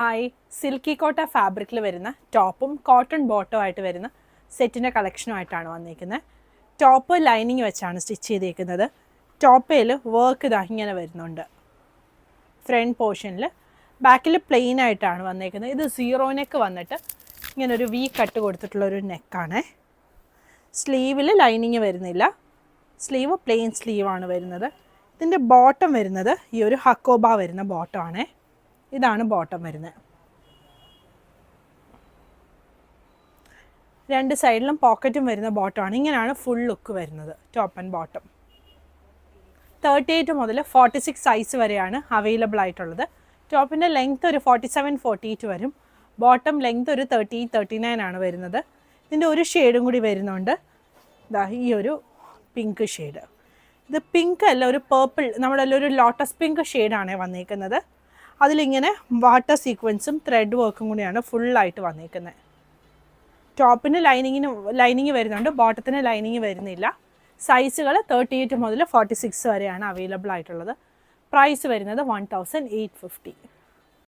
Hi, silky കോട്ട ഫാബ്രിക്കിൽ വരുന്ന ടോപ്പും കോട്ടൺ ബോട്ടവും ആയിട്ട് വരുന്ന സെറ്റിൻ്റെ കളക്ഷനുമായിട്ടാണ് വന്നിരിക്കുന്നത്. ടോപ്പ് ലൈനിങ് വെച്ചാണ് സ്റ്റിച്ച് ചെയ്തേക്കുന്നത്. ടോപ്പയിൽ വർക്ക് ഇതാ ഇങ്ങനെ വരുന്നുണ്ട് ഫ്രണ്ട് പോർഷനിൽ. ബാക്കിൽ പ്ലെയിൻ ആയിട്ടാണ് വന്നേക്കുന്നത്. ഇത് സീറോ നെക്ക് വന്നിട്ട് ഇങ്ങനെ ഒരു വി കട്ട് കൊടുത്തിട്ടുള്ളൊരു നെക്കാണ്. സ്ലീവിൽ ലൈനിങ് വരുന്നില്ല, സ്ലീവ് പ്ലെയിൻ സ്ലീവാണ് വരുന്നത്. ഇതിൻ്റെ ബോട്ടം വരുന്നത് ഈ ഒരു ഹക്കോബ വരുന്ന ബോട്ടമാണ്. ഇതാണ് ബോട്ടം വരുന്നത്. രണ്ട് സൈഡിലും പോക്കറ്റും വരുന്ന ബോട്ടമാണ്. ഇങ്ങനെയാണ് ഫുൾ ലുക്ക് വരുന്നത് ടോപ്പ് ആൻഡ് ബോട്ടം. 38 മുതൽ 46 സൈസ് വരെയാണ് അവൈലബിൾ ആയിട്ടുള്ളത്. ടോപ്പിൻ്റെ ലെങ്ത്ത് ഒരു 47-48 വരും. ബോട്ടം ലെങ്ത്ത് ഒരു 38-39 ആണ് വരുന്നത്. ഇതിൻ്റെ ഒരു ഷെയ്ഡും കൂടി വരുന്നുണ്ട്, ഇതാ ഈ ഒരു പിങ്ക് ഷെയ്ഡ്. ഇത് പിങ്ക് അല്ല, ഒരു പേർപ്പിൾ, നമ്മുടെ ഒരു ലോട്ടസ് പിങ്ക് ഷെയ്ഡാണ് വന്നിരിക്കുന്നത്. അതിലിങ്ങനെ വാട്ടർ സീക്വൻസും ത്രെഡ് വർക്കും കൂടിയാണ് ഫുള്ളായിട്ട് വന്നിരിക്കുന്നത്. ടോപ്പിന് ലൈനിങ് വരുന്നുണ്ട്, ബോട്ടത്തിന് ലൈനിങ് വരുന്നില്ല. സൈസുകൾ 38 മുതൽ 46 വരെയാണ് അവൈലബിൾ ആയിട്ടുള്ളത്. പ്രൈസ് വരുന്നത് 1850.